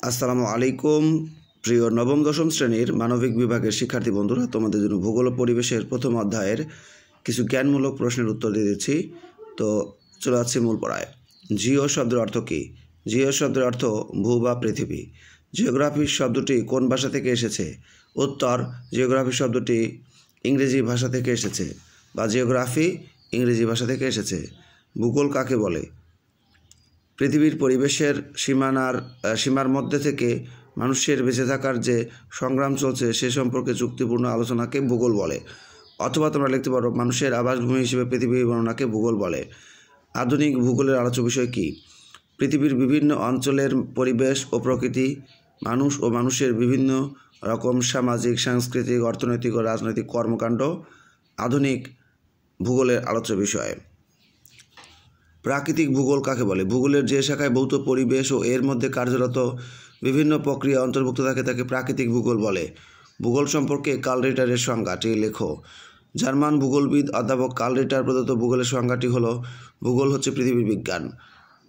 আসসালামু আলাইকুম প্রিয় নবম দশম শ্রেণীর মানবিক বিভাগের শিক্ষার্থী বন্ধুরা, তোমাদের জন্য ভূগোল ও পরিবেশের প্রথম অধ্যায়ের কিছু জ্ঞানমূলক প্রশ্নের উত্তর দিয়ে দিচ্ছি। তো চলে যাচ্ছি মূল পড়ায়। জিও শব্দের অর্থ কী? জিও শব্দের অর্থ ভূ বা পৃথিবী। জিওগ্রাফি শব্দটি কোন ভাষা থেকে এসেছে? উত্তর, জিওগ্রাফি শব্দটি ইংরেজি ভাষা থেকে এসেছে বা জিওগ্রাফি ইংরেজি ভাষা থেকে এসেছে। ভূগোল কাকে বলে? পৃথিবীর পরিবেশের সীমার মধ্যে থেকে মানুষের বেঁচে থাকার যে সংগ্রাম চলছে সে সম্পর্কে যুক্তিপূর্ণ আলোচনাকে ভূগোল বলে। অথবা তোমরা লিখতে পারো, মানুষের আবাসভূমি হিসেবে পৃথিবীর বর্ণনাকে ভূগোল বলে। আধুনিক ভূগোলের আলোচ্য বিষয় কী? পৃথিবীর বিভিন্ন অঞ্চলের পরিবেশ ও প্রকৃতি, মানুষ ও মানুষের বিভিন্ন রকম সামাজিক, সাংস্কৃতিক, অর্থনৈতিক ও রাজনৈতিক কর্মকাণ্ড আধুনিক ভূগোলের আলোচ্য বিষয়। প্রাকৃতিক ভূগোল কাকে বলে? ভূগোলের যে শাখায় ভৌত পরিবেশ ও এর মধ্যে কার্যরত বিভিন্ন প্রক্রিয়া অন্তর্ভুক্ত থাকে তাকে প্রাকৃতিক ভূগোল বলে। ভূগোল সম্পর্কে কার্ল রিটারের সংজ্ঞাটি লেখো। জার্মান ভূগোলবিদ অধ্যাপক কার্ল রিটার প্রদত্ত ভূগোলের সংজ্ঞাটি হলো, ভূগোল হচ্ছে পৃথিবীর বিজ্ঞান।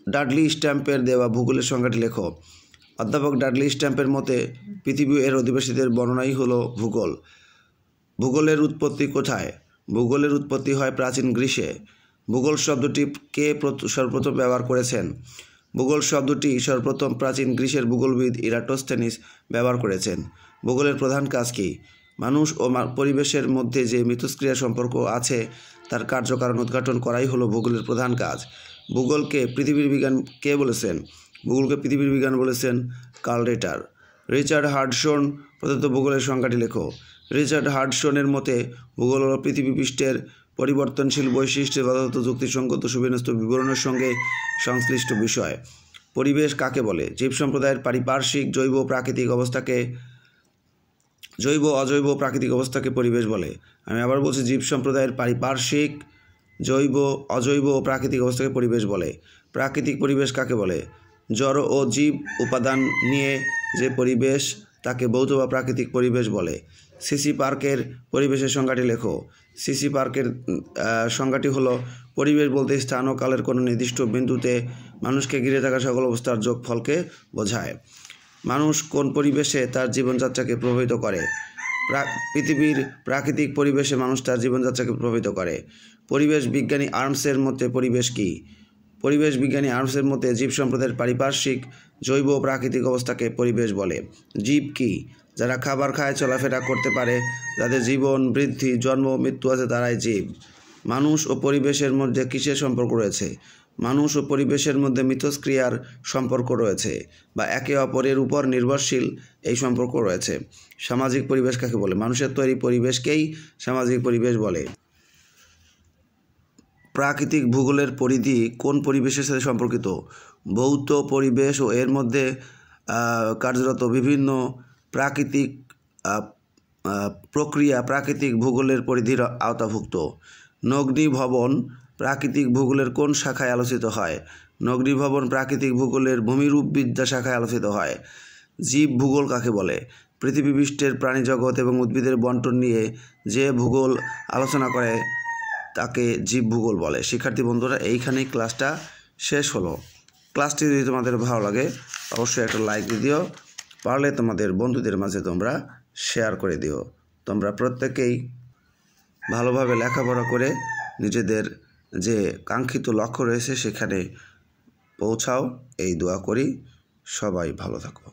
ডাডলি স্ট্যাম্পের দেওয়া ভূগোলের সংজ্ঞাটি লেখো। অধ্যাপক ডাডলি স্ট্যাম্পের মতে পৃথিবী এর অধিবাসীদের বর্ণনাই হলো ভূগোল। ভূগোলের উৎপত্তি কোথায়? ভূগোলের উৎপত্তি হয় প্রাচীন গ্রীসে। ভূগোল শব্দটি কে সর্বপ্রথম ব্যবহার করেছেন? ভূগোল শব্দটি সর্বপ্রথম প্রাচীন গ্রীসের ভূগোলবিদ ইরাটোস্থেনিস ব্যবহার করেছেন। ভূগোলের প্রধান কাজ কী? মানুষ ও পরিবেশের মধ্যে যে মিথস্ক্রিয়া সম্পর্ক আছে তার কার্যকারণ উদ্ঘাটন করাই হলো ভূগোলের প্রধান কাজ। ভূগোলকে পৃথিবীর বিজ্ঞান কে বলেছেন? ভূগোলকে পৃথিবীর বিজ্ঞান বলেছেন কার্ল রিটার। রিচার্ড হাডসন প্রদত্ত ভূগোলের সংজ্ঞাটি লেখো। রিচার্ড হাডসনের মতে ভূগোল হল পৃথিবী পৃষ্ঠের পরিবর্তনশীল বৈশিষ্ট্যের যথাযথ যুক্তিসঙ্গত সুবিন্যস্ত বিবরণের সঙ্গে সংশ্লিষ্ট বিষয়। পরিবেশ কাকে বলে? জীব সম্প্রদায়ের পারিপার্শ্বিক জৈব অজৈব প্রাকৃতিক অবস্থাকে পরিবেশ বলে। আমি আবার বলছি, জীব সম্প্রদায়ের পারিপার্শ্বিক জৈব অজৈব ও প্রাকৃতিক অবস্থাকে পরিবেশ বলে। প্রাকৃতিক পরিবেশ কাকে বলে? জড় ও জীব উপাদান নিয়ে যে পরিবেশ তাকে ভৌত বা প্রাকৃতিক পরিবেশ বলে। সিসি পার্কের পরিবেশের সংজ্ঞাটি লেখো। সিসি পার্কের সংজ্ঞাটি হলো, পরিবেশ বলতে স্থান ও কালের কোনো নির্দিষ্ট বিন্দুতে মানুষকে ঘিরে থাকা সকল অবস্থার যোগফলকে বোঝায়। মানুষ কোন পরিবেশে তার জীবনযাত্রাকে প্রভাবিত করে? পৃথিবীর প্রাকৃতিক পরিবেশে মানুষ তার জীবনযাত্রাকে প্রভাবিত করে। পরিবেশ বিজ্ঞানী আর্মসের মতে পরিবেশ কী? পরিবেশ বিজ্ঞানী আর্মসের মতে জীব সম্প্রদায়ের পারিপার্শ্বিক জৈব ও প্রাকৃতিক অবস্থাকে পরিবেশ বলে। জীব কী? যারা খাবার খায়, চলাফেরা করতে পারে, যাদের জীবন, বৃদ্ধি, জন্ম, মৃত্যু আছে তারাই জীব। মানুষ ও পরিবেশের মধ্যে কিসের সম্পর্ক রয়েছে? মানুষ ও পরিবেশের মধ্যে মিথস্ক্রিয়ার সম্পর্ক রয়েছে বা একে অপরের উপর নির্ভরশীল এই সম্পর্ক রয়েছে। সামাজিক পরিবেশ কাকে বলে? মানুষের তৈরি পরিবেশকেই সামাজিক পরিবেশ বলে। প্রাকৃতিক ভূগোলের পরিধি কোন পরিবেশের সাথে সম্পর্কিত? ভৌত পরিবেশ ও এর মধ্যে কার্যরত বিভিন্ন প্রাকৃতিক প্রক্রিয়া প্রাকৃতিক ভূগোলের পরিধির আওতাভুক্ত। নগ্নি ভবন প্রাকৃতিক ভূগোলের কোন শাখায় আলোচিত হয়? নগ্নি ভবন প্রাকৃতিক ভূগোলের ভূমিরূপবিদ্যা শাখায় আলোচিত হয়। জীব ভূগোল কাকে বলে? পৃথিবী পৃষ্ঠের প্রাণীজগৎ এবং উদ্ভিদের বন্টন নিয়ে যে ভূগোল আলোচনা করে তাকে জীব ভূগোল বলে। শিক্ষার্থী বন্ধুরা, এইখানেই ক্লাসটা শেষ হলো। ক্লাসটি যদি তোমাদের ভালো লাগে অবশ্যই একটা লাইক দিয়ে দিও, পারলে তোমাদের বন্ধুদের মাঝে তোমরা শেয়ার করে দিও। তোমরা প্রত্যেকেই ভালোভাবে লেখাপড়া করে নিজেদের যে কাঙ্ক্ষিত লক্ষ্য রয়েছে সেখানে পৌঁছাও, এই দোয়া করি। সবাই ভালো থাকো।